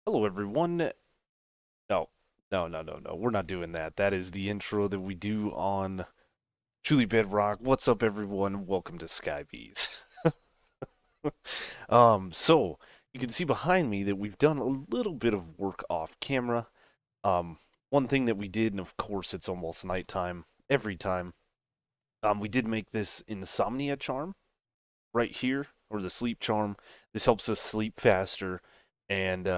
Hello, everyone. No, no. We're not doing that. That is the intro that we do on Truly Bedrock. What's up, everyone? Welcome to Sky Bees. So you can see behind me that we've done a little bit of work off camera. One thing that we did, and of course it's almost nighttime every time. We did make this Insomnia Charm right here, or the Sleep Charm. This helps us sleep faster, and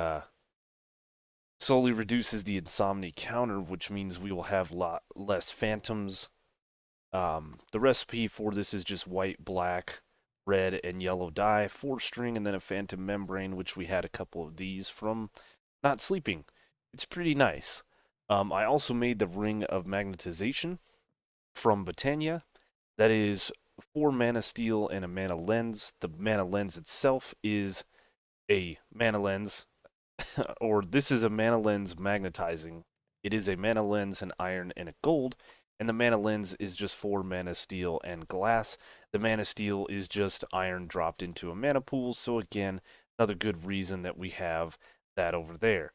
slowly reduces the insomnia counter, which means we will have a lot less phantoms. The recipe for this is just white, black, red, and yellow dye, 4 string, and then a phantom membrane, which we had a couple of these from not sleeping. It's pretty nice. I also made the ring of magnetization from Botania. That is 4 mana steel and a mana lens. The mana lens itself is a mana lens or this is a mana lens magnetizing. It is a mana lens, an iron, and a gold. And the mana lens is just 4 mana steel and glass. The mana steel is just iron dropped into a mana pool. So again, another good reason that we have that over there.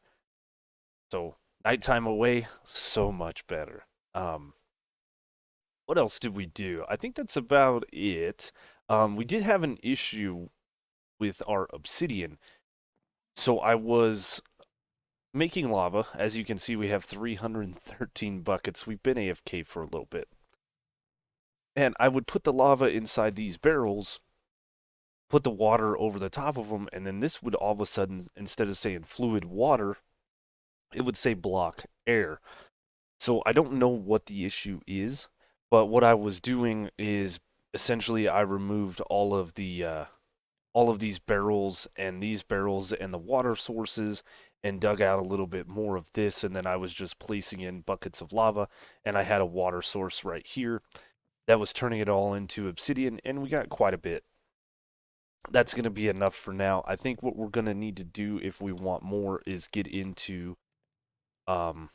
So nighttime away, so much better. What else did we do? I think that's about it. We did have an issue with our obsidian. So I was making lava. As you can see, we have 313 buckets. We've been AFK for a little bit. And I would put the lava inside these barrels, put the water over the top of them, and then this would all of a sudden, instead of saying fluid water, it would say block air. So I don't know what the issue is, but what I was doing is essentially I removed all of these barrels and the water sources and dug out a little bit more of this, and then I was just placing in buckets of lava, and I had a water source right here that was turning it all into obsidian, and we got quite a bit. That's going to be enough for now. I think what we're going to need to do if we want more is get into um,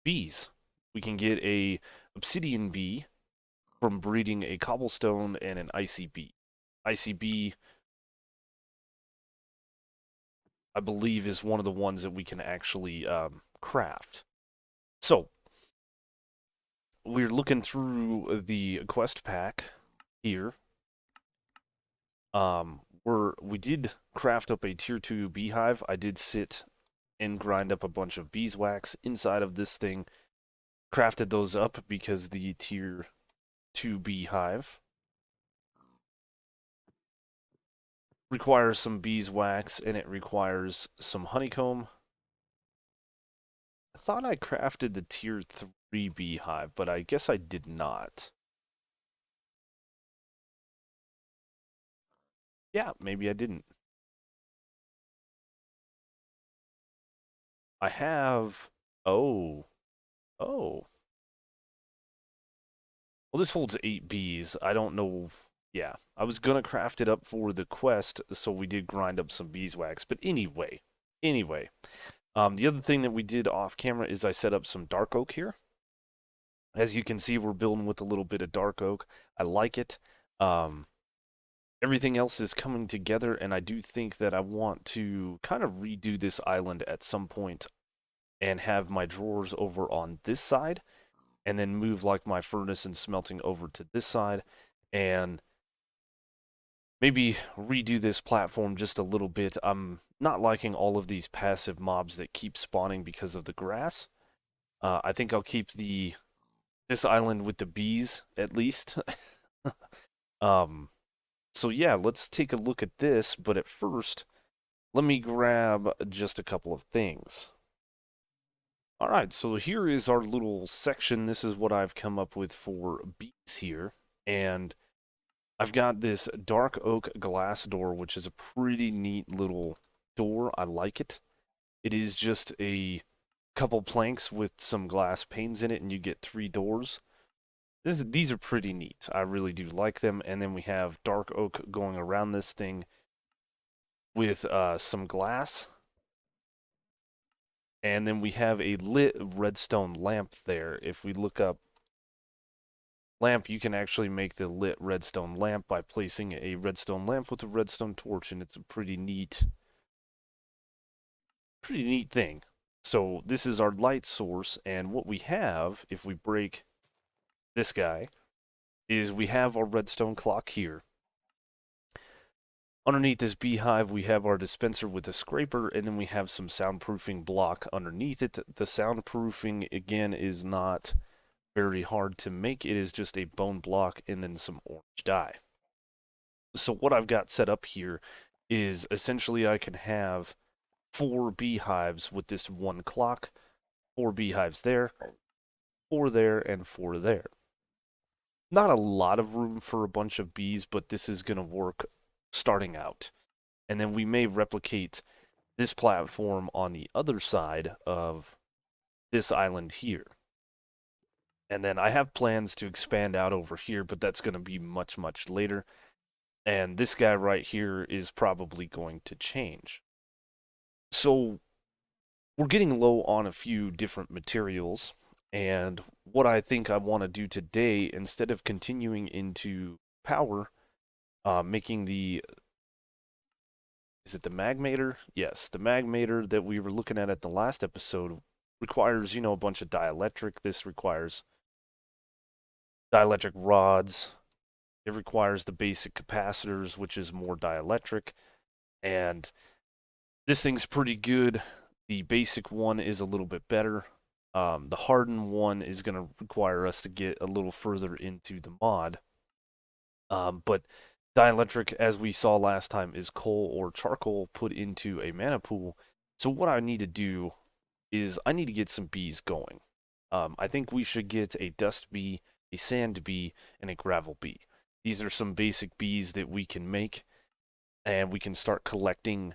bees. We can get a obsidian bee from breeding a cobblestone and an icy bee. Icy bee, I believe, is one of the ones that we can actually craft. So we're looking through the quest pack here. We did craft up a tier 2 beehive. I did sit and grind up a bunch of beeswax inside of this thing. Crafted those up because the tier 2 beehive requires some beeswax and it requires some honeycomb. I thought I crafted the tier 3 beehive, but I guess I did not. Yeah, maybe I didn't. I have. Oh. Oh. Well, this holds 8 bees. I don't know. Yeah, I was gonna craft it up for the quest, so we did grind up some beeswax. But anyway, the other thing that we did off camera is I set up some dark oak here. As you can see, we're building with a little bit of dark oak. I like it. Um, Everything else is coming together, and I do think that I want to kind of redo this island at some point and have my drawers over on this side and then move like my furnace and smelting over to this side and maybe redo this platform just a little bit. I'm not liking all of these passive mobs that keep spawning because of the grass. I think I'll keep the this island with the bees at least. um, so yeah, let's take a look at this. But at first, let me grab just a couple of things. All right, so here is our little section. This is what I've come up with for bees here. And I've got this dark oak glass door, which is a pretty neat little door. I like it. It is just a couple planks with some glass panes in it, and you get 3 doors. These are pretty neat. I really do like them. And then we have dark oak going around this thing with some glass. And then we have a lit redstone lamp there. If we look up lamp, you can actually make the lit redstone lamp by placing a redstone lamp with a redstone torch, and it's a pretty neat pretty neat thing. So this is our light source, and what we have, if we break this guy, is we have our redstone clock here. Underneath this beehive, we have our dispenser with a scraper, and then we have some soundproofing block underneath it. The soundproofing, again, is not very hard to make. It is just a bone block and then some orange dye. So what I've got set up here is essentially I can have 4 beehives with this one clock, 4 beehives there, 4 there, and 4 there. Not a lot of room for a bunch of bees, but this is going to work starting out. And then we may replicate this platform on the other side of this island here. And then I have plans to expand out over here, but that's going to be much, much later. And this guy right here is probably going to change. So we're getting low on a few different materials. And what I think I want to do today, instead of continuing into power, making the, is it the Magmator? Yes, the Magmator that we were looking at the last episode requires, a bunch of dielectric. This requires dielectric rods. It requires the basic capacitors, which is more dielectric. And this thing's pretty good. The basic one is a little bit better. The hardened one is going to require us to get a little further into the mod. But dielectric, as we saw last time, is coal or charcoal put into a mana pool. So what I need to do is I need to get some bees going. I think we should get a dust bee, a sand bee, and a gravel bee. These are some basic bees that we can make, and we can start collecting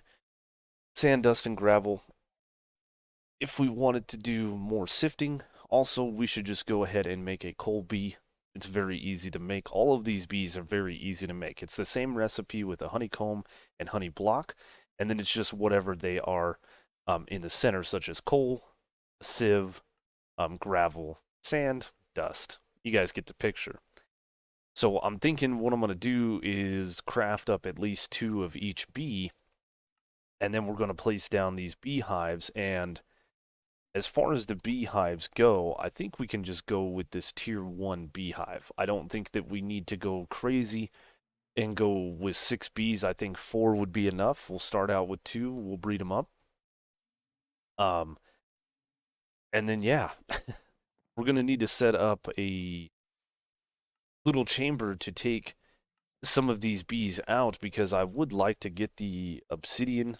sand, dust, and gravel. If we wanted to do more sifting, also we should just go ahead and make a coal bee. It's very easy to make. All of these bees are very easy to make. It's the same recipe with a honeycomb and honey block, and then it's just whatever they are in the center, such as coal, a sieve, gravel, sand, dust. You guys get the picture. So I'm thinking what I'm going to do is craft up at least 2 of each bee, and then we're going to place down these beehives. And as far as the beehives go, I think we can just go with this tier 1 beehive. I don't think that we need to go crazy and go with 6 bees. I think 4 would be enough. We'll start out with 2. We'll breed them up. And then, yeah, we're going to need to set up a little chamber to take some of these bees out, because I would like to get the obsidian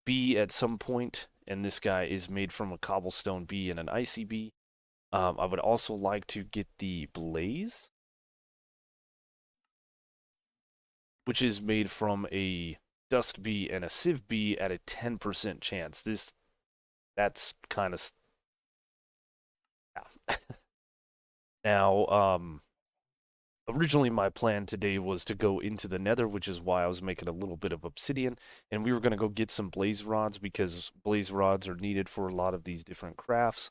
bee at some point, and this guy is made from a cobblestone bee and an icy bee. I would also like to get the blaze, which is made from a dust bee and a sieve bee at a 10% chance. That's kind of, yeah. Now, originally my plan today was to go into the nether, which is why I was making a little bit of obsidian, and we were going to go get some blaze rods, because blaze rods are needed for a lot of these different crafts.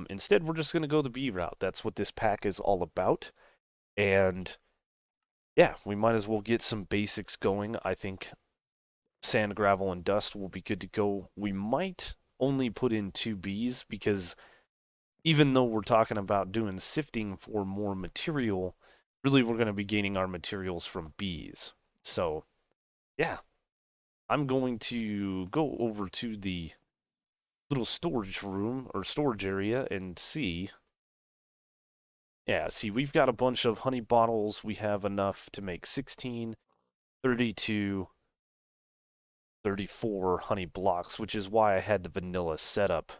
Instead, we're just going to go the bee route. That's what this pack is all about. And yeah, we might as well get some basics going. I think sand, gravel, and dust will be good to go. We might only put in 2 bees, because even though we're talking about doing sifting for more material, really we're going to be gaining our materials from bees. So, yeah, I'm going to go over to the little storage room or storage area and see. Yeah, see, we've got a bunch of honey bottles. We have enough to make 16, 32, 34 honey blocks, which is why I had the vanilla setup.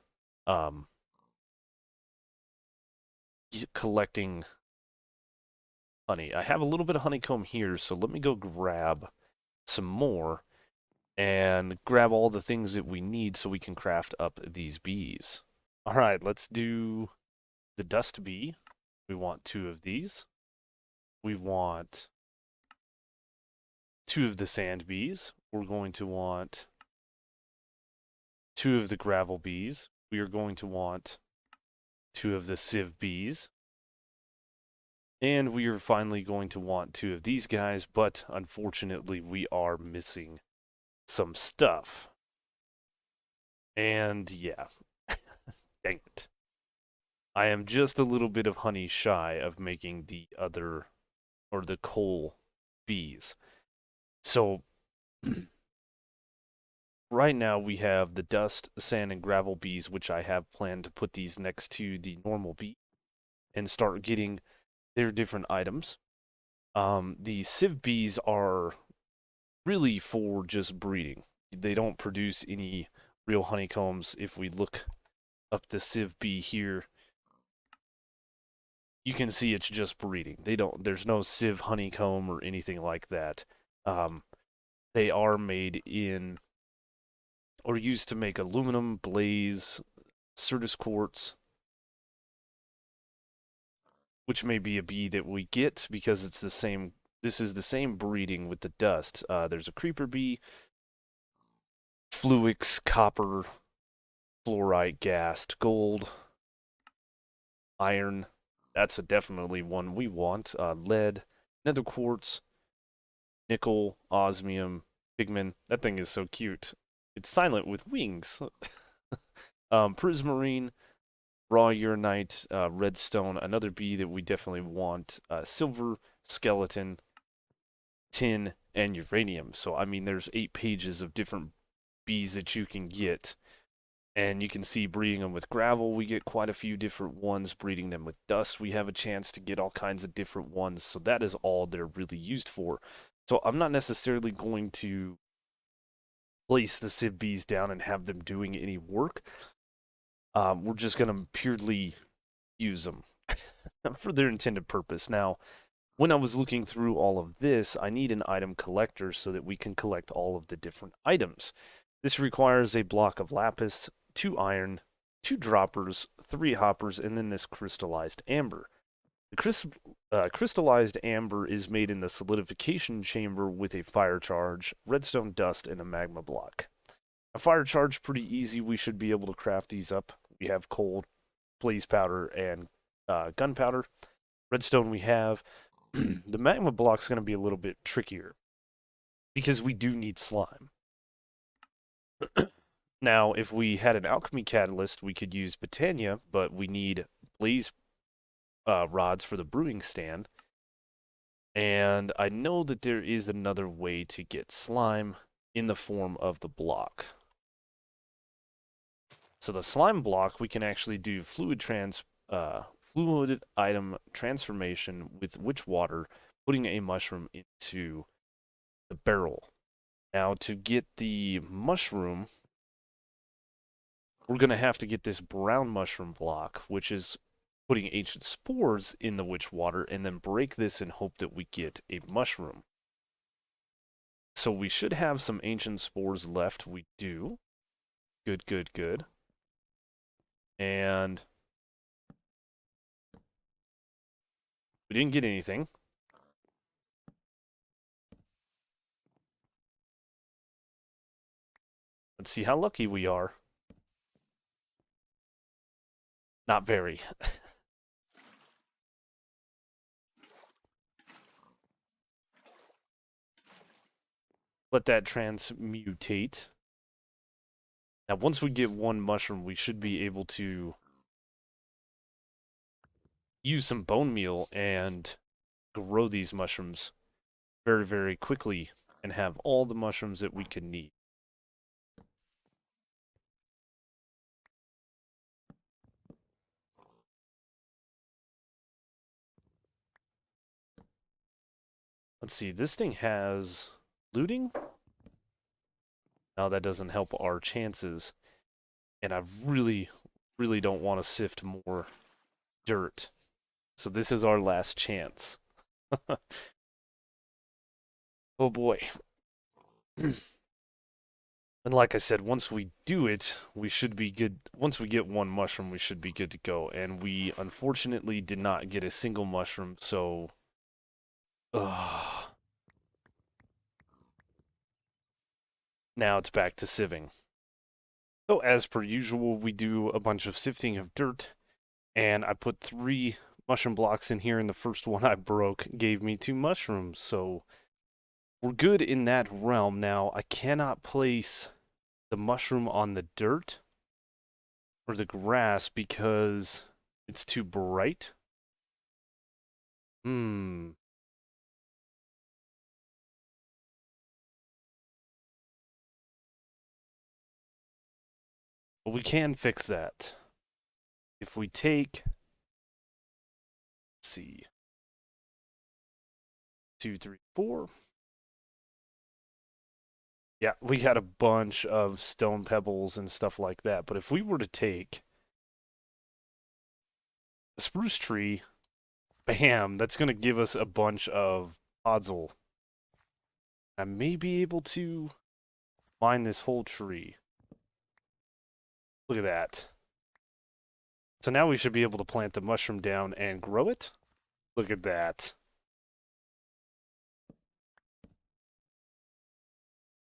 Collecting honey. I have a little bit of honeycomb here, so let me go grab some more and grab all the things that we need so we can craft up these bees. All right, let's do the dust bee. We want 2 of these. We want 2 of the sand bees. We're going to want 2 of the gravel bees. We are going to want 2 of the sieve bees. And we are finally going to want 2 of these guys, but unfortunately we are missing some stuff. And yeah, dang it. I am just a little bit of honey shy of making the other, or the coal bees. So right now we have the dust, sand, and gravel bees, which I have planned to put these next to the normal bee and start getting their different items. The Sieve Bees are really for just breeding. They don't produce any real honeycombs. If we look up the Sieve Bee here, you can see it's just breeding. There's no Sieve honeycomb or anything like that. Um, they are made in, or used to make aluminum, blaze, Certus quartz, which may be a bee that we get because it's the same. This is the same breeding with the dust. There's a creeper bee, fluix, copper, fluorite, gassed, gold, iron. That's definitely one we want. Lead, nether quartz, nickel, osmium, pigment. That thing is so cute. It's silent with wings. Prismarine, raw uranite, redstone, another bee that we definitely want. Silver, skeleton, tin, and uranium. So, I mean, there's 8 pages of different bees that you can get. And you can see breeding them with gravel, we get quite a few different ones. Breeding them with dust, we have a chance to get all kinds of different ones. So that is all they're really used for. So I'm not necessarily going to place the Civ Bees down and have them doing any work. We're just going to purely use them for their intended purpose. Now, when I was looking through all of this, I need an item collector so that we can collect all of the different items. This requires a block of lapis, 2 iron, 2 droppers, 3 hoppers, and then this crystallized amber. The crystallized amber is made in the solidification chamber with a fire charge, redstone dust, and a magma block. A fire charge, pretty easy. We should be able to craft these up. We have coal, blaze powder, and gunpowder. Redstone we have. The magma block is going to be a little bit trickier because we do need slime. Now, if we had an alchemy catalyst, we could use Botania, but we need blaze rods for the brewing stand. And I know that there is another way to get slime in the form of the block. So the slime block, we can actually do fluid item transformation with witch water, putting a mushroom into the barrel. Now, to get the mushroom, we're going to have to get this brown mushroom block, which is putting ancient spores in the witch water, and then break this and hope that we get a mushroom. So we should have some ancient spores left. We do. Good, good, good. And we didn't get anything. Let's see how lucky we are. Not very. Let that transmutate. Now, once we get one mushroom, we should be able to use some bone meal and grow these mushrooms very, very quickly and have all the mushrooms that we can need. Let's see, this thing has looting? Now that doesn't help our chances. And I really, really don't want to sift more dirt. So this is our last chance. Oh boy. And like I said, once we do it, we should be good. Once we get one mushroom, we should be good to go. And we unfortunately did not get a single mushroom, so... Now it's back to sieving. So as per usual, we do a bunch of sifting of dirt. And I put 3 mushroom blocks in here, and the first one I broke gave me 2 mushrooms. So we're good in that realm. Now, I cannot place the mushroom on the dirt or the grass because it's too bright. Hmm. But we can fix that. If we take, let's see, 2, 3, 4. Yeah, we got a bunch of stone pebbles and stuff like that. But if we were to take a spruce tree, bam, that's going to give us a bunch of podzol. I may be able to mine this whole tree. Look at that. So now we should be able to plant the mushroom down and grow it. Look at that.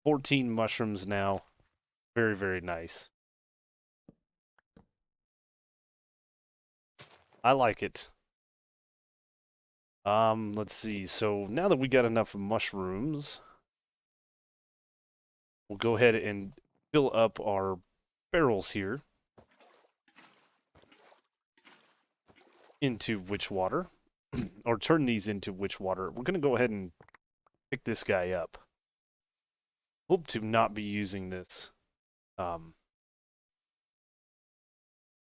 14 mushrooms now. Very, very nice. I like it. Let's see. So now that we got enough mushrooms, we'll go ahead and fill up our barrels here into witch water, or turn these into witch water. We're going to go ahead and pick this guy up. Hope to not be using this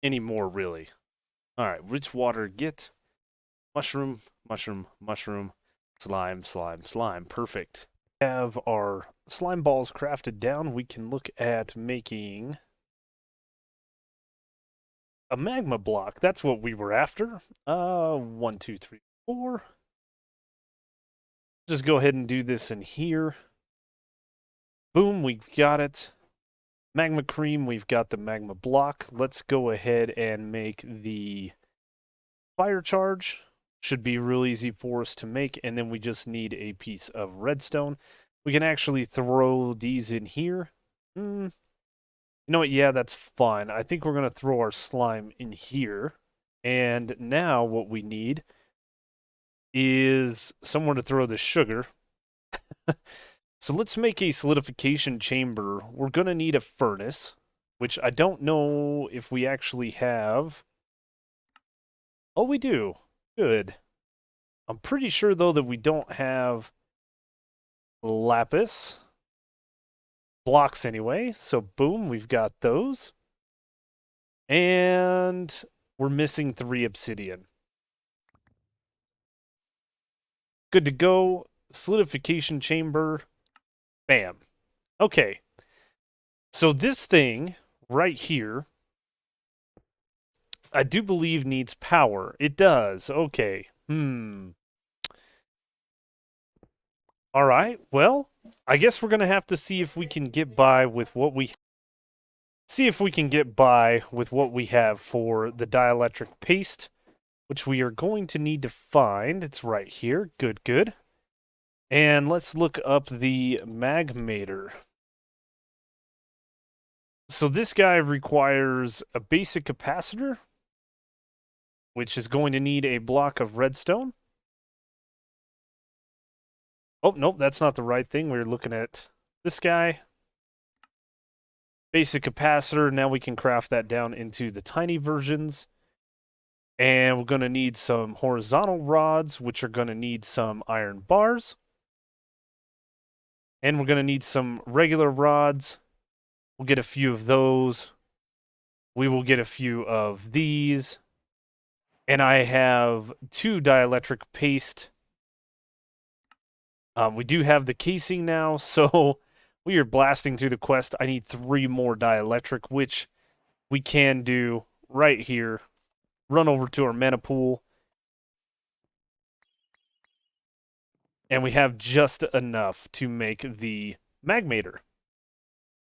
anymore, really. All right, witch water, get mushroom, mushroom, mushroom, slime, slime, slime. Perfect. Have our slime balls crafted down. We can look at making a magma block. That's what we were after. 1, 2, 3, 4. Just go ahead and do this in here. Boom, we got it. Magma cream, we've got the magma block. Let's go ahead and make the fire charge. Should be real easy for us to make, and then we just need a piece of redstone. We can actually throw these in here. You know what? Yeah, that's fine. I think we're going to throw our slime in here. And now what we need is somewhere to throw the sugar. So let's make a solidification chamber. We're going to need a furnace, which I don't know if we actually have. Oh, we do. Good. I'm pretty sure, though, that we don't have lapis. Blocks anyway. So, boom, we've got those. And we're missing 3 obsidian. Good to go. Solidification chamber. Bam. Okay. So this thing right here, I do believe needs power. It does. Okay. All right. Well, I guess we're going to have to see if we can get by with what we have for the dielectric paste, which we are going to need to find. It's right here. Good, good. And let's look up the magmator. So this guy requires a basic capacitor, which is going to need a block of redstone. Oh, nope, that's not the right thing. We're looking at this guy. Basic capacitor. Now we can craft that down into the tiny versions. And we're going to need some horizontal rods, which are going to need some iron bars. And we're going to need some regular rods. We'll get a few of those. We will get a few of these. And I have 2 dielectric paste. We do have the casing now, so we are blasting through the quest. I need 3 more dielectric, which we can do right here. Run over to our mana pool. And we have just enough to make the magmator.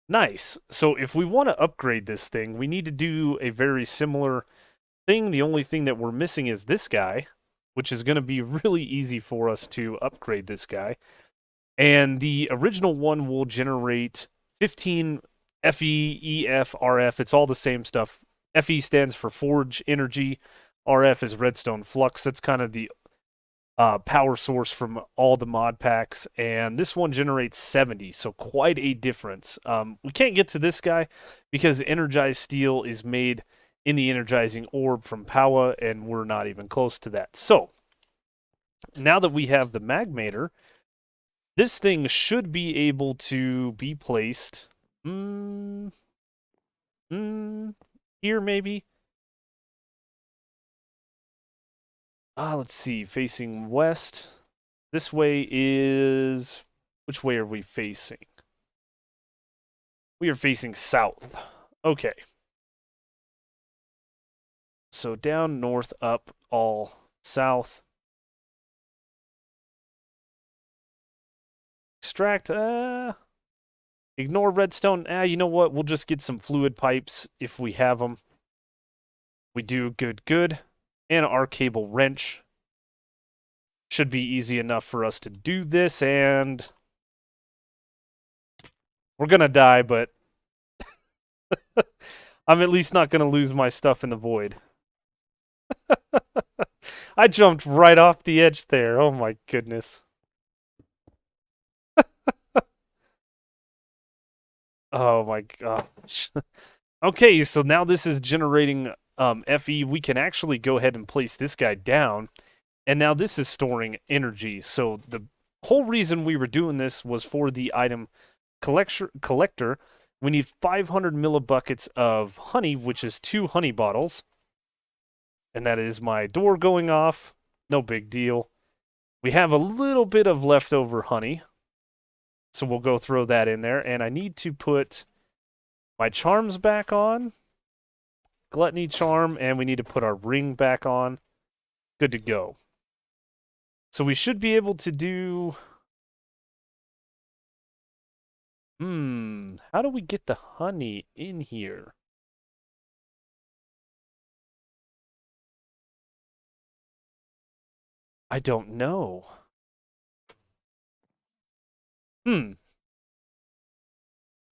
Nice. So if we want to upgrade this thing, we need to do a very similar thing. The only thing that we're missing is this guy, which is going to be really easy for us to upgrade this guy. And the original one will generate 15 FE, EF, RF. It's all the same stuff. FE stands for Forge Energy. RF is Redstone Flux. That's kind of the power source from all the mod packs, and this one generates 70, so quite a difference. We can't get to this guy because energized steel is made in the energizing orb from Powa, and we're not even close to that. So now that we have the Magmator, this thing should be able to be placed here maybe. Let's see, facing west. This way is... Which way are we facing? We are facing south. Okay. So down, north, up, all south. Extract, ignore redstone. You know what? We'll just get some fluid pipes if we have them. We do good. And our cable wrench. Should be easy enough for us to do this, and we're gonna die, but I'm at least not gonna lose my stuff in the void. I jumped right off the edge there. Oh my goodness. Oh my gosh. Okay, so now this is generating FE. We can actually go ahead and place this guy down. And now this is storing energy. So the whole reason we were doing this was for the item collector. We need 500 millibuckets of honey, which is 2 honey bottles. And that is my door going off. No big deal. We have a little bit of leftover honey. So we'll go throw that in there. And I need to put my charms back on. Gluttony charm. And we need to put our ring back on. Good to go. So we should be able to do... how do we get the honey in here? I don't know.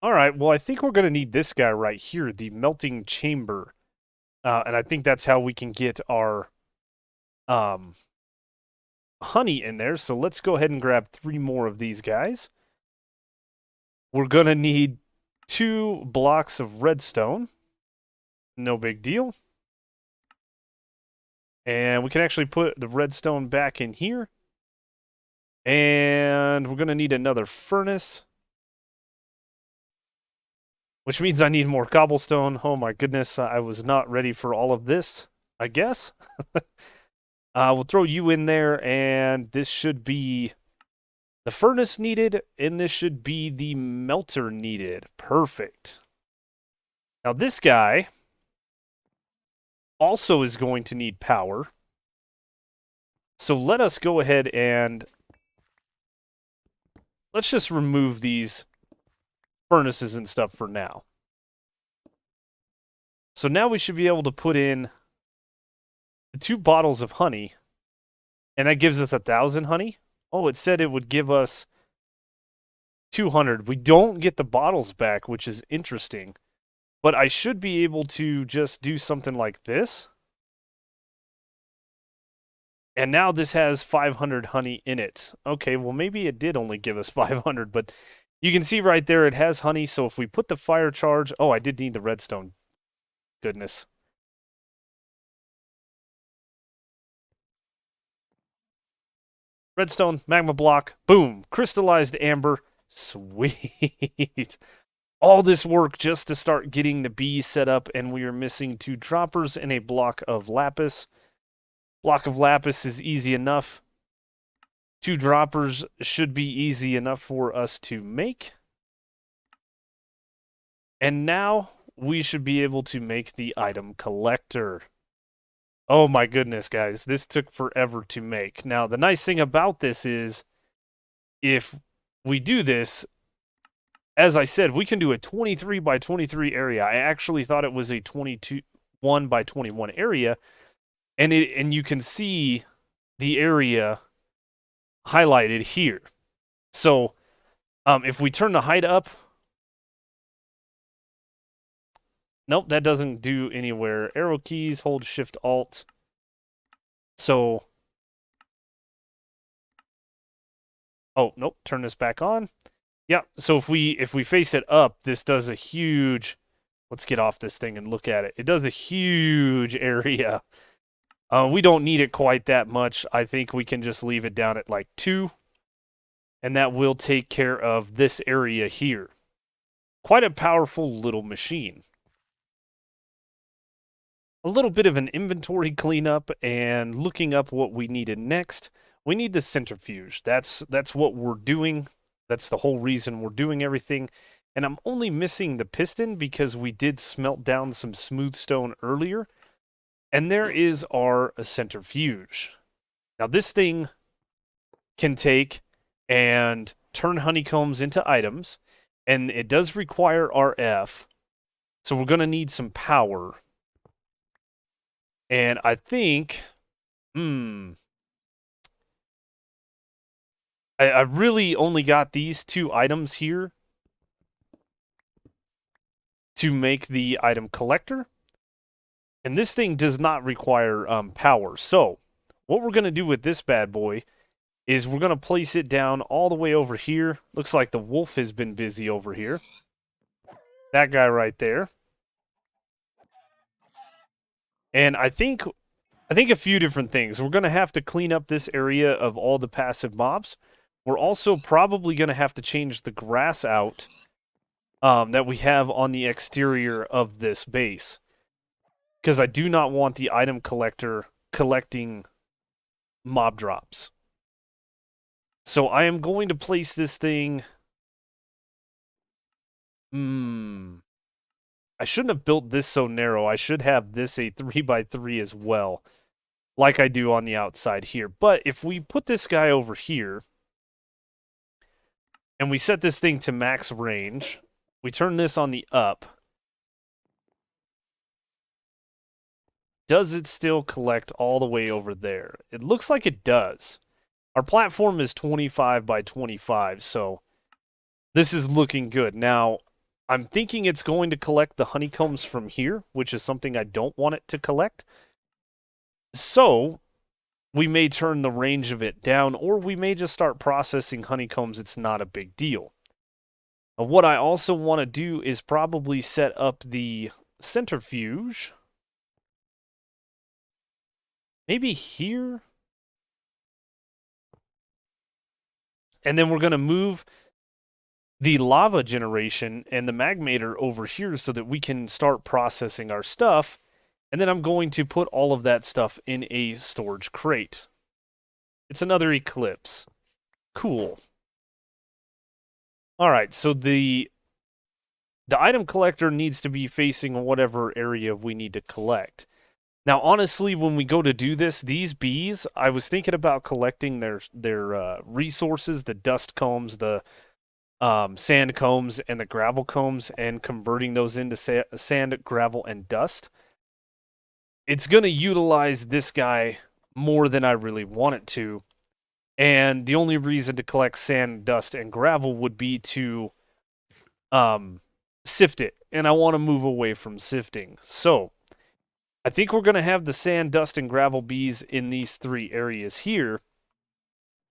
Alright, well, I think we're going to need this guy right here, the melting chamber. And I think that's how we can get our honey in there. So let's go ahead and grab 3 more of these guys. We're going to need 2 blocks of redstone. No big deal. And we can actually put the redstone back in here. And we're going to need another furnace. Which means I need more cobblestone. Oh my goodness, I was not ready for all of this, I guess. We'll throw you in there, and this should be the furnace needed, and this should be the melter needed. Perfect. Now this guy also is going to need power. So let us go ahead and let's just remove these furnaces and stuff for now. So now we should be able to put in the 2 bottles of honey, and that gives us 1,000 honey. Oh, it said it would give us 200. We don't get the bottles back, which is interesting. But I should be able to just do something like this. And now this has 500 honey in it. Okay, well maybe it did only give us 500, but you can see right there it has honey, so if we put the fire charge... Oh, I did need the redstone. Goodness. Redstone, magma block, boom, crystallized amber. Sweet. All this work just to start getting the bees set up, and we are missing 2 droppers and a block of lapis. Block of lapis is easy enough. 2 droppers should be easy enough for us to make. And now we should be able to make the item collector. Oh my goodness, guys. This took forever to make. Now, the nice thing about this is, if we do this, as I said, we can do a 23 by 23 area. I actually thought it was a 21 by 21 area. And you can see the area highlighted here. So, if we turn the height up... Nope, that doesn't do anywhere. Arrow keys, hold Shift Alt. So, Oh, nope, turn this back on. Yeah, so if we face it up, this does a huge, let's get off this thing and look at it. It does a huge area. We don't need it quite that much. I think we can just leave it down at like 2, and that will take care of this area here. Quite a powerful little machine. A little bit of an inventory cleanup and looking up what we needed next. We need the centrifuge. That's what we're doing. That's the whole reason we're doing everything. And I'm only missing the piston because we did smelt down some smooth stone earlier. And there is our centrifuge. Now this thing can take and turn honeycombs into items. And it does require RF. So we're going to need some power. And I think, I really only got these 2 items here to make the item collector. And this thing does not require power. So what we're going to do with this bad boy is we're going to place it down all the way over here. Looks like the wolf has been busy over here. That guy right there. And I think a few different things. We're going to have to clean up this area of all the passive mobs. We're also probably going to have to change the grass out that we have on the exterior of this base. Because I do not want the item collector collecting mob drops. So I am going to place this thing... I shouldn't have built this so narrow. I should have this a 3x3 as well, like I do on the outside here. But if we put this guy over here, and we set this thing to max range, we turn this on the up, does it still collect all the way over there? It looks like it does. Our platform is 25 by 25, so this is looking good. Now, I'm thinking it's going to collect the honeycombs from here, which is something I don't want it to collect. So, we may turn the range of it down, or we may just start processing honeycombs. It's not a big deal. What I also want to do is probably set up the centrifuge. Maybe here? And then we're going to move the lava generation and the magmator over here so that we can start processing our stuff. And then I'm going to put all of that stuff in a storage crate. It's another eclipse. Cool. Alright, so the item collector needs to be facing whatever area we need to collect. Now, honestly, when we go to do this, these bees, I was thinking about collecting their resources, the dust combs, the sand combs, and the gravel combs, and converting those into sand, gravel, and dust. It's going to utilize this guy more than I really want it to. And the only reason to collect sand, dust, and gravel would be to sift it. And I want to move away from sifting. So, I think we're going to have the sand, dust, and gravel bees in these 3 areas here.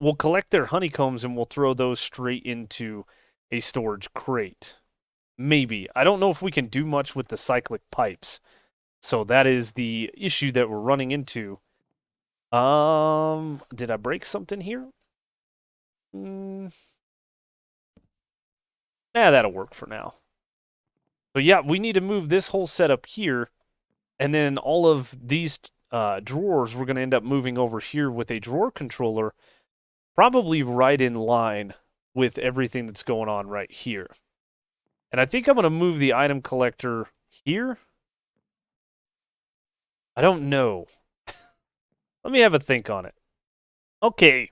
We'll collect their honeycombs and we'll throw those straight into a storage crate. Maybe. I don't know if we can do much with the cyclic pipes. So that is the issue that we're running into. Did I break something here? That'll work for now. But yeah, we need to move this whole setup here. And then all of these drawers, we're going to end up moving over here with a drawer controller. Probably right in line with everything that's going on right here. And I think I'm going to move the item collector here. I don't know. Let me have a think on it. Okay,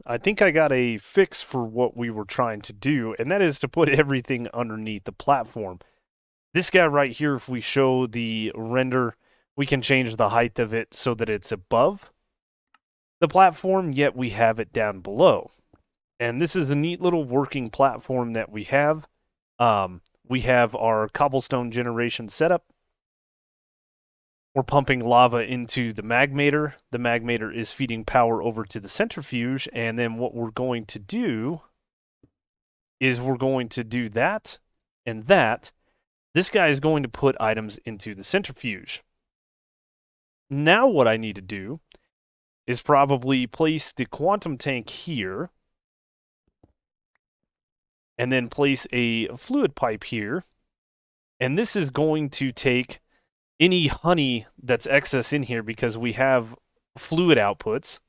I think I got a fix for what we were trying to do, and that is to put everything underneath the platform. This guy right here, if we show the render, we can change the height of it so that it's above the platform, yet we have it down below. And this is a neat little working platform that we have. We have our Cobblestone Generation setup. we're pumping lava into the magmator. The magmator is feeding power over to the centrifuge, and then what we're going to do is we're going to do that and that. This guy is going to put items into the centrifuge. Now what I need to do is probably place the quantum tank here, and then place a fluid pipe here, and this is going to take any honey that's excess in here because we have fluid outputs.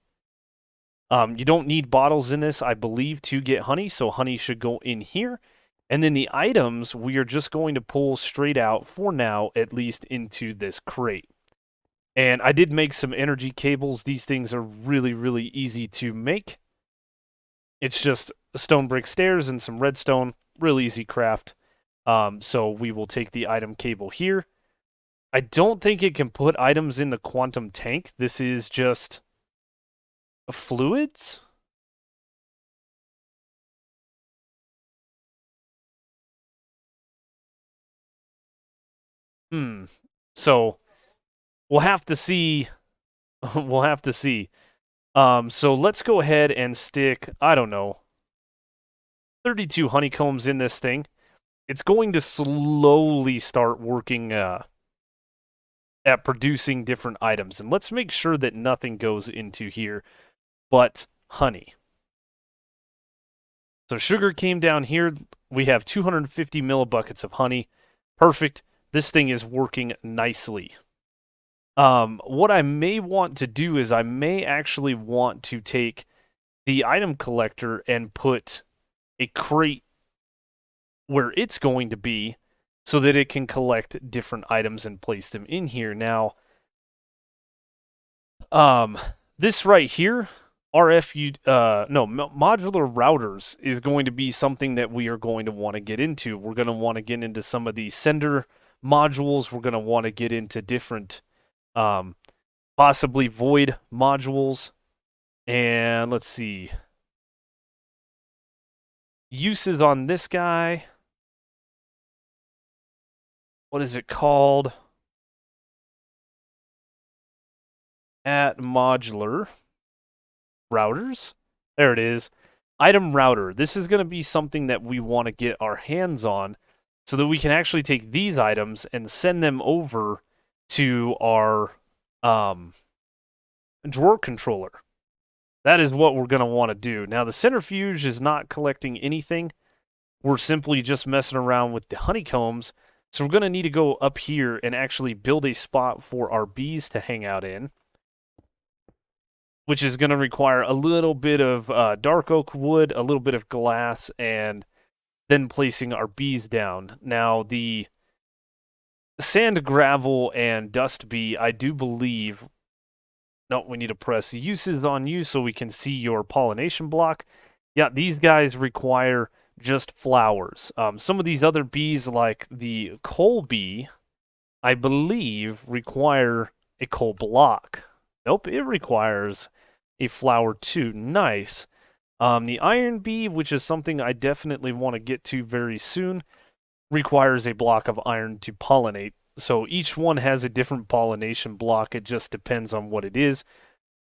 You don't need bottles in this, I believe, to get honey, so honey should go in here. And then the items, we are just going to pull straight out, for now, at least into this crate. And I did make some energy cables. These things are really, really easy to make. It's just stone brick stairs and some redstone. Real easy craft. So we will take the item cable here. I don't think it can put items in the quantum tank. This is just fluids. So we'll have to see. We'll have to see. So let's go ahead and stick, I don't know, 32 honeycombs in this thing. It's going to slowly start working at producing different items. And let's make sure that nothing goes into here but honey. So sugar came down here. We have 250 millibuckets of honey. Perfect. This thing is working nicely. What I may want to do is I may actually want to take the item collector and put a crate where it's going to be so that it can collect different items and place them in here. Now, this right here, modular routers is going to be something that we are going to want to get into. We're going to want to get into some of the sender modules. We're going to want to get into different possibly void modules. And let's see. Uses on this guy. What is it called? At modular routers. There it is. Item router. This is going to be something that we want to get our hands on so that we can actually take these items and send them over to our drawer controller. That is what we're going to want to do. Now, the centrifuge is not collecting anything. We're simply just messing around with the honeycombs. So we're going to need to go up here and actually build a spot for our bees to hang out in, which is going to require a little bit of dark oak wood, a little bit of glass, and then placing our bees down. Now, the sand, gravel, and dust bee, I do believe... No, we need to press uses on you so we can see your pollination block. Yeah, these guys require just flowers. Some of these other bees, like the coal bee, I believe require a coal block. Nope, it requires a flower too. Nice. The iron bee, which is something I definitely want to get to very soon, requires a block of iron to pollinate. So each one has a different pollination block. It just depends on what it is.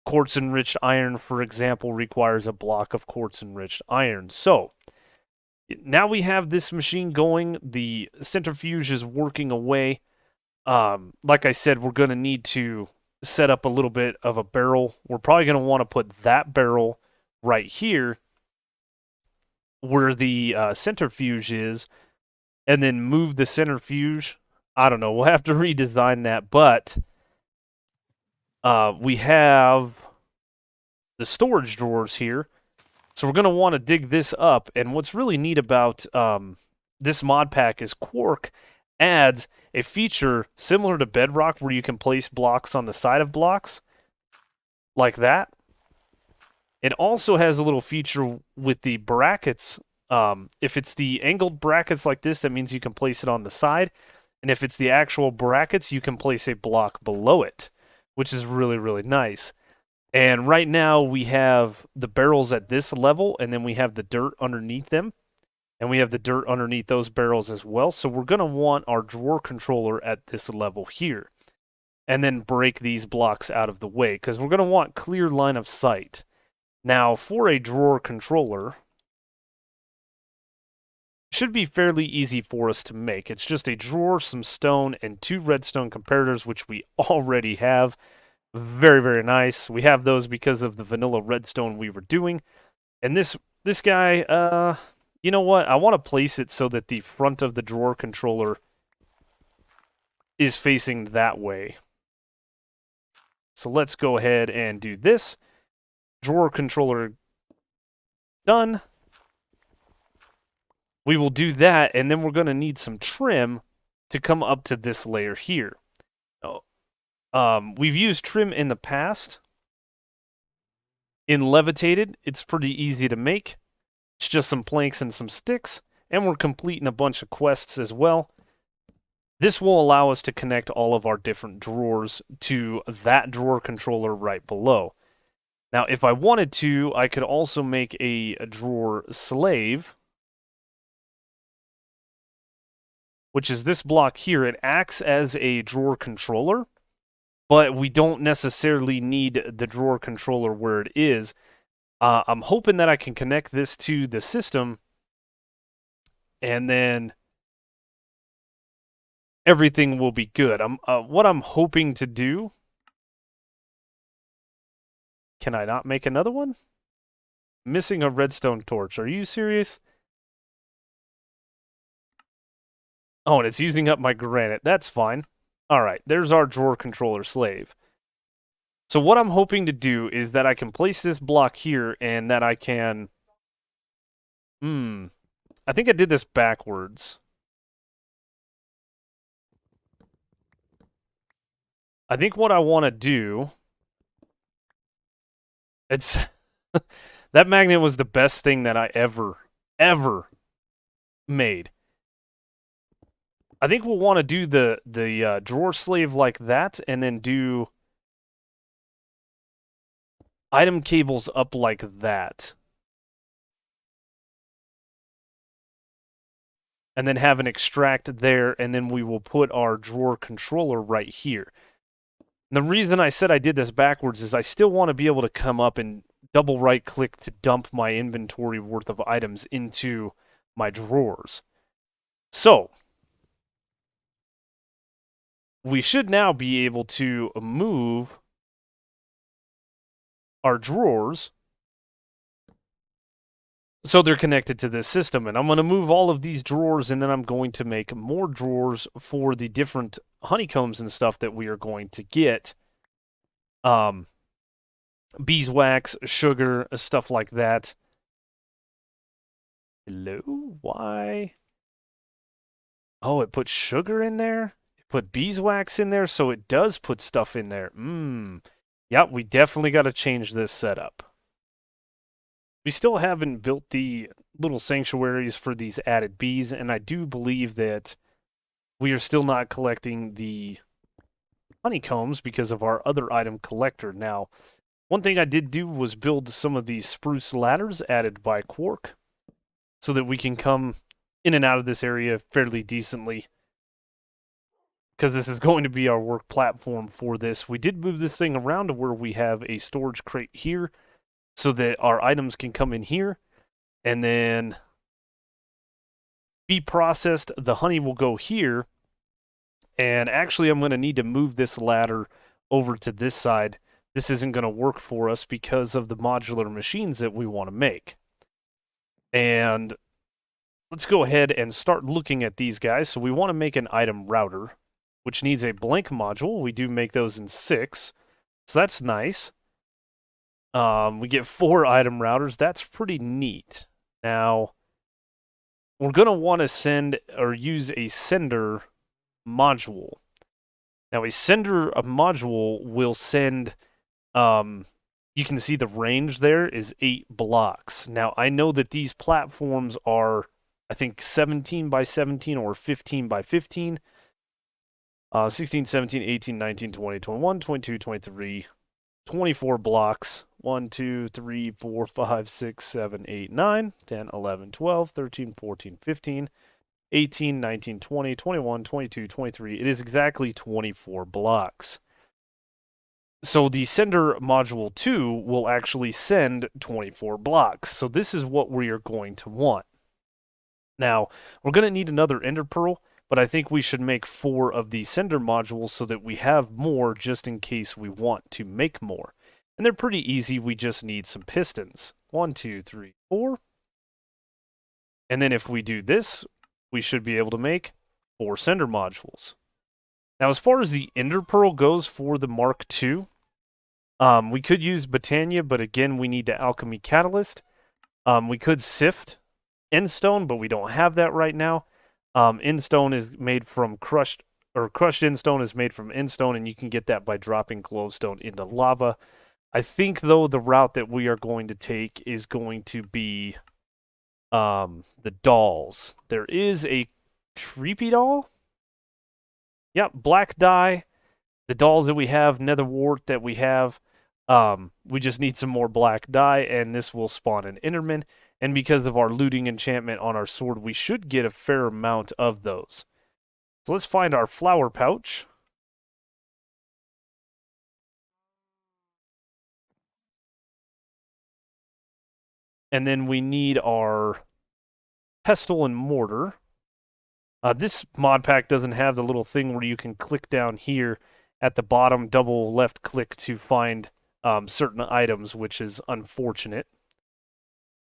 Quartz-enriched iron, for example, requires a block of quartz-enriched iron. So now we have this machine going. The centrifuge is working away. Like I said, we're going to need to set up a little bit of a barrel. We're probably going to want to put that barrel right here where the centrifuge is, and then move the centrifuge. I don't know. We'll have to redesign that, but we have the storage drawers here. So we're going to want to dig this up. And what's really neat about this mod pack is Quark adds a feature similar to Bedrock where you can place blocks on the side of blocks like that. It also has a little feature with the brackets. If it's the angled brackets like this, that means you can place it on the side. And if it's the actual brackets, you can place a block below it, which is really, really nice. And right now we have the barrels at this level, and then we have the dirt underneath them. And we have the dirt underneath those barrels as well. So we're going to want our drawer controller at this level here. and then break these blocks out of the way, because we're going to want clear line of sight. Now, for a drawer controller, should be fairly easy for us to make. It's just a drawer, some stone, and 2 redstone comparators, which we already have. Very, very nice. We have those because of the vanilla redstone we were doing. And this guy, you know what? I want to place it so that the front of the drawer controller is facing that way. So let's go ahead and do this. Drawer controller done. We will do that, and then we're going to need some trim to come up to this layer here. We've used trim in the past. In Levitated, it's pretty easy to make. It's just some planks and some sticks, and we're completing a bunch of quests as well. This will allow us to connect all of our different drawers to that drawer controller right below. Now, if I wanted to, I could also make a drawer slave, which is this block here. It acts as a drawer controller, but we don't necessarily need the drawer controller where it is. I'm hoping that I can connect this to the system, and then everything will be good. What I'm hoping to do... Can I not make another one? Missing a redstone torch. Are you serious? Oh, and it's using up my granite. That's fine. Alright, there's our drawer controller slave. So what I'm hoping to do is that I can place this block here, and that I can... I think I did this backwards. I think what I want to do... It's... That magnet was the best thing that I ever made. I think we'll want to do the drawer slave like that, and then do item cables up like that. And then have an extract there, and then we will put our drawer controller right here. And the reason I said I did this backwards is I still want to be able to come up and double right click to dump my inventory worth of items into my drawers. So, we should now be able to move our drawers so they're connected to this system. And I'm going to move all of these drawers, and then I'm going to make more drawers for the different honeycombs and stuff that we are going to get. Beeswax, sugar, stuff like that. Hello? Why? Oh, it put sugar in there? It put beeswax in there, so it does put stuff in there. Yep, we definitely got to change this setup. We still haven't built the little sanctuaries for these added bees, and I do believe that we are still not collecting the honeycombs because of our other item collector. Now, one thing I did do was build some of these spruce ladders added by Quark, so that we can come in and out of this area fairly decently, because this is going to be our work platform for this. We did move this thing around to where we have a storage crate here, so that our items can come in here, and then be processed. The honey will go here, and actually I'm going to need to move this ladder over to this side. This isn't going to work for us because of the modular machines that we want to make. And let's go ahead and start looking at these guys. So we want to make an item router, which needs a blank module. We do make those in 6, so that's nice. We get 4 item routers. That's pretty neat. Now, we're going to want to send or use a sender module. Now, a sender module will send, you can see the range there is 8 blocks. Now, I know that these platforms are, I think, 17 by 17 or 15 by 15. 16, 17, 18, 19, 20, 21, 22, 23, 24 blocks. 1, 2, 3, 4, 5, 6, 7, 8, 9, 10, 11, 12, 13, 14, 15, 18, 19, 20, 21, 22, 23. It is exactly 24 blocks. So the sender module 2 will actually send 24 blocks. So this is what we are going to want. Now, we're going to need another ender pearl, but I think we should make 4 of the sender modules so that we have more just in case we want to make more. And they're pretty easy, we just need some pistons. 1, 2, 3, 4. And then if we do this, we should be able to make 4 sender modules. Now, as far as the ender pearl goes for the Mark II, we could use Botania, but again, we need the alchemy catalyst. We could sift Endstone, but we don't have that right now. Endstone is made from crushed Endstone is made from Endstone, and you can get that by dropping glowstone into lava. I think, though, the route that we are going to take is going to be the dolls. There is a creepy doll. Yep, black dye. The dolls that we have, nether wart that we have. We just need some more black dye, and this will spawn an Enderman. And because of our looting enchantment on our sword, we should get a fair amount of those. So let's find our flower pouch. And then we need our pestle and mortar. This mod pack doesn't have the little thing where you can click down here at the bottom, double left click to find certain items, which is unfortunate.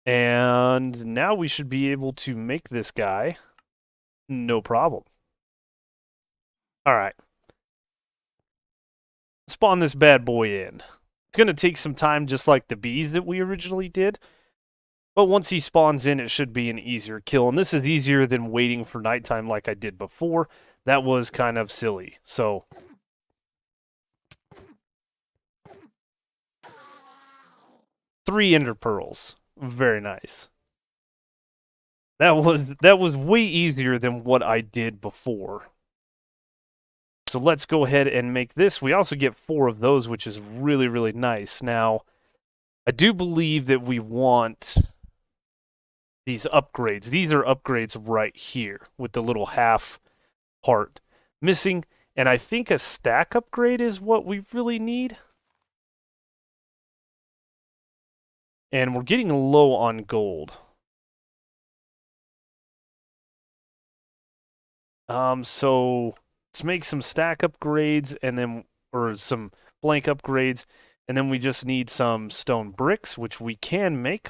And now we should be able to make this guy no problem. All right. Spawn this bad boy in. It's going to take some time, just like the bees that we originally did. But once he spawns in, it should be an easier kill. And this is easier than waiting for nighttime like I did before. That was kind of silly. So 3 ender pearls. Very nice. That was way easier than what I did before. So let's go ahead and make this. We also get 4 of those, which is really, really nice. Now, I do believe that we want these upgrades. These are upgrades right here with the little half part missing. And I think a stack upgrade is what we really need. And we're getting low on gold. So let's make some stack upgrades and then, or some blank upgrades, and then we just need some stone bricks, which we can make.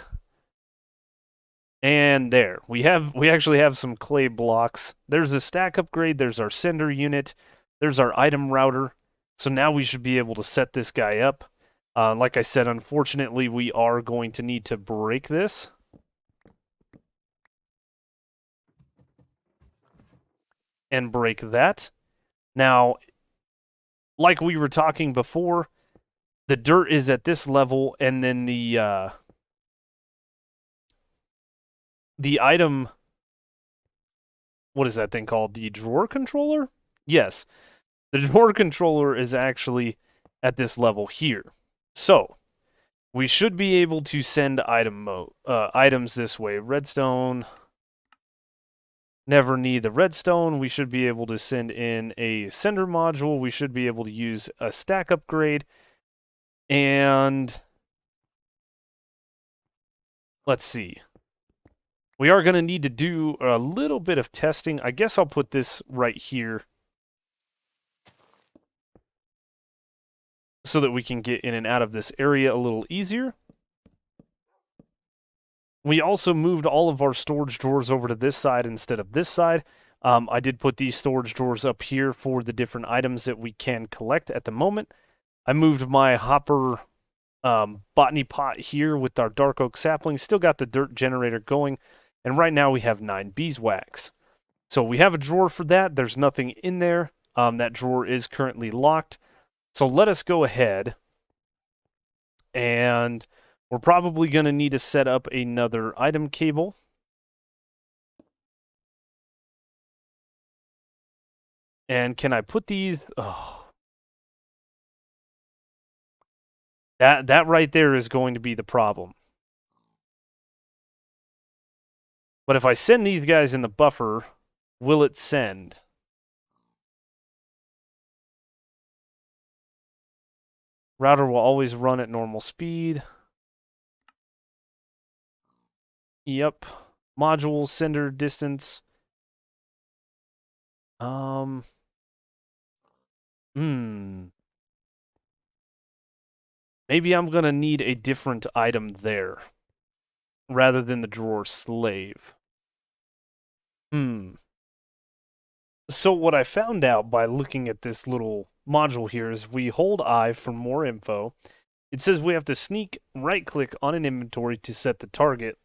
And there, we actually have some clay blocks. There's a stack upgrade, there's our sender unit, there's our item router. So now we should be able to set this guy up. Like I said, unfortunately, we are going to need to break this. And break that. Now, like we were talking before, the dirt is at this level, and then the item, what is that thing called? The drawer controller? Yes. The drawer controller is actually at this level here. So, we should be able to send items this way. Redstone. Never need the redstone. We should be able to send in a sender module. We should be able to use a stack upgrade. And let's see. We are going to need to do a little bit of testing. I guess I'll put this right here so that we can get in and out of this area a little easier. We also moved all of our storage drawers over to this side instead of this side. I did put these storage drawers up here for the different items that we can collect at the moment. I moved my hopper botany pot here with our dark oak saplings. Still got the dirt generator going. And right now we have 9 beeswax. So we have a drawer for that. There's nothing in there. That drawer is currently locked. So let us go ahead, and we're probably going to need to set up another item cable. And can I put these? Oh. That right there is going to be the problem. But if I send these guys in the buffer, will it send? Router will always run at normal speed. Yep. Module, sender, distance. Hmm. Maybe I'm gonna need a different item there rather than the drawer slave. So what I found out by looking at this little module here is we hold I for more info. It says we have to sneak right click on an inventory to set the target,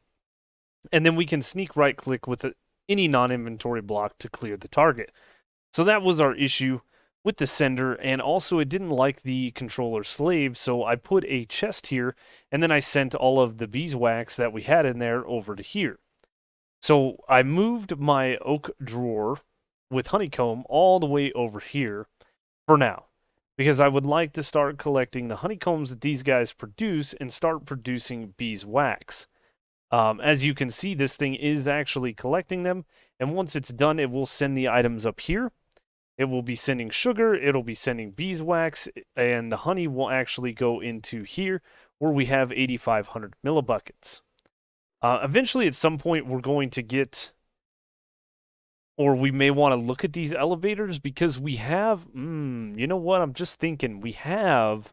and then we can sneak right click with any non-inventory block to clear the target. So that was our issue with the sender, and also it didn't like the controller slave, so I put a chest here, and then I sent all of the beeswax that we had in there over to here. So I moved my oak drawer with honeycomb all the way over here for now, because I would like to start collecting the honeycombs that these guys produce and start producing beeswax. As you can see, this thing is actually collecting them, and once it's done, it will send the items up here. It will be sending sugar, it'll be sending beeswax, and the honey will actually go into here, where we have 8,500 millibuckets. Eventually, at some point, we're going to get, or we may want to look at these elevators, because we have, you know what, I'm just thinking, we have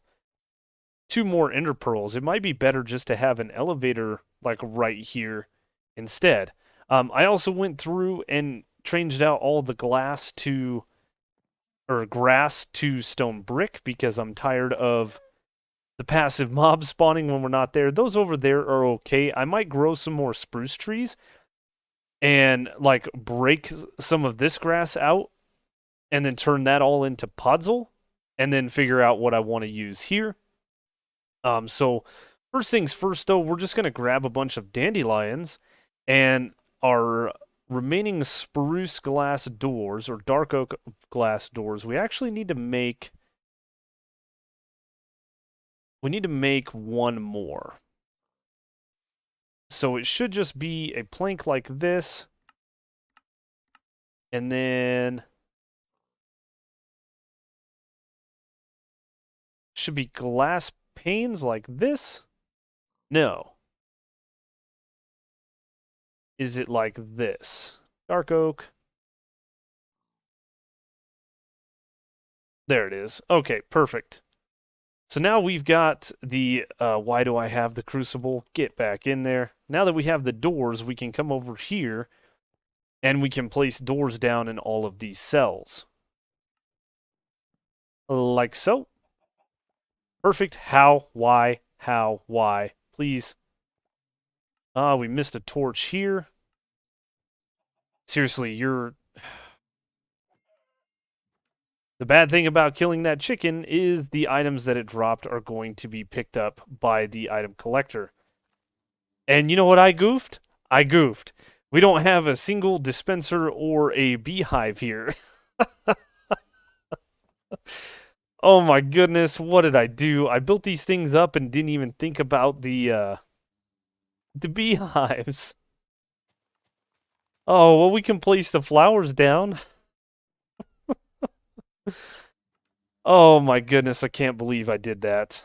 2 more ender pearls. It might be better just to have an elevator, like, right here instead. I also went through and changed out all the grass to stone brick, because I'm tired of the passive mob spawning when we're not there. Those over there are okay. I might grow some more spruce trees and like break some of this grass out and then turn that all into podzol and then figure out what I want to use here. So first things first though, we're just going to grab a bunch of dandelions and our remaining spruce glass doors or dark oak glass doors. We actually need to make one more. So it should just be a plank like this. And then should be glass panes like this. No. Is it like this? Dark oak. There it is. Okay, perfect. So now we've got the, why do I have the crucible? Get back in there. Now that we have the doors, we can come over here and we can place doors down in all of these cells. Like so. Perfect. How? Why? How? Why? Please. We missed a torch here. Seriously, you're... The bad thing about killing that chicken is the items that it dropped are going to be picked up by the item collector. And you know what I goofed? I goofed. We don't have a single dispenser or a beehive here. Oh my goodness, what did I do? I built these things up and didn't even think about the beehives. Oh, well, we can place the flowers down. Oh my goodness, I can't believe I did that.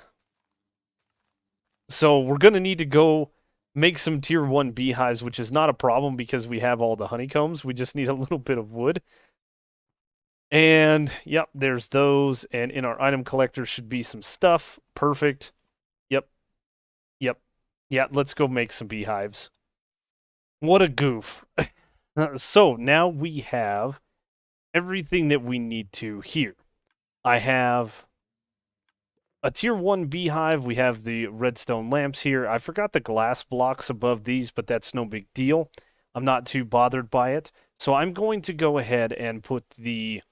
So we're going to need to go make some tier 1 beehives, which is not a problem because we have all the honeycombs. We just need a little bit of wood. And, yep, there's those. And in our item collector should be some stuff. Perfect. Yep. Yep. Yeah, let's go make some beehives. What a goof. So now we have everything that we need to here. I have a tier 1 beehive. We have the redstone lamps here. I forgot the glass blocks above these, but that's no big deal. I'm not too bothered by it. So I'm going to go ahead and put the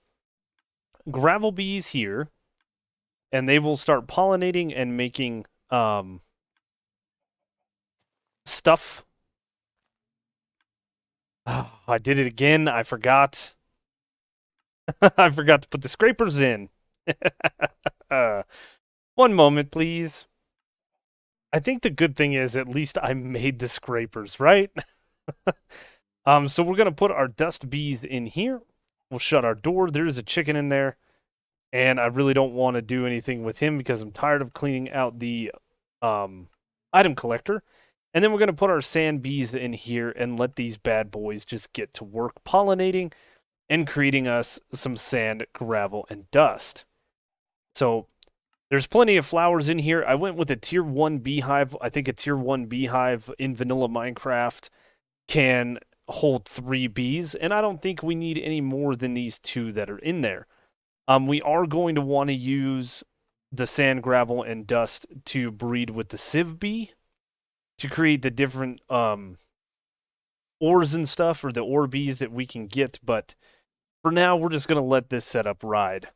gravel bees here, and they will start pollinating and making stuff. Oh, I did it again. I forgot. I forgot to put the scrapers in. One moment, please. I think the good thing is at least I made the scrapers, right? So we're going to put our dust bees in here. We'll shut our door. There is a chicken in there. and I really don't want to do anything with him because I'm tired of cleaning out the item collector. And then we're going to put our sand bees in here and let these bad boys just get to work pollinating and creating us some sand, gravel, and dust. So there's plenty of flowers in here. I went with a tier 1 beehive. I think a tier 1 beehive in vanilla Minecraft can hold 3 bees, and I don't think we need any more than these 2 that are in there. We are going to want to use the sand, gravel, and dust to breed with the Sieve Bee to create the different ores and stuff, or the ore bees that we can get, but for now, we're just going to let this setup ride.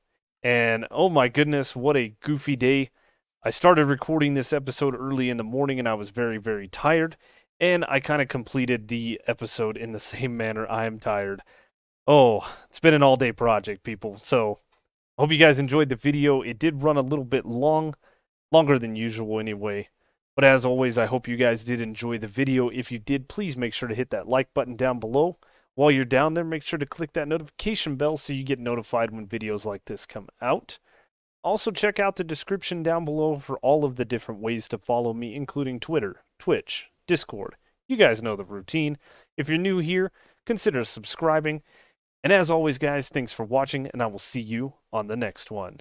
And oh my goodness, what a goofy day. I started recording this episode early in the morning and I was very, very tired. And I kind of completed the episode in the same manner. I am tired. Oh, it's been an all-day project, people. So I hope you guys enjoyed the video. It did run a little bit long, longer than usual anyway. But as always, I hope you guys did enjoy the video. If you did, please make sure to hit that like button down below. While you're down there, make sure to click that notification bell so you get notified when videos like this come out. Also, check out the description down below for all of the different ways to follow me, including Twitter, Twitch, Discord. You guys know the routine. If you're new here, consider subscribing. And as always, guys, thanks for watching, and I will see you on the next one.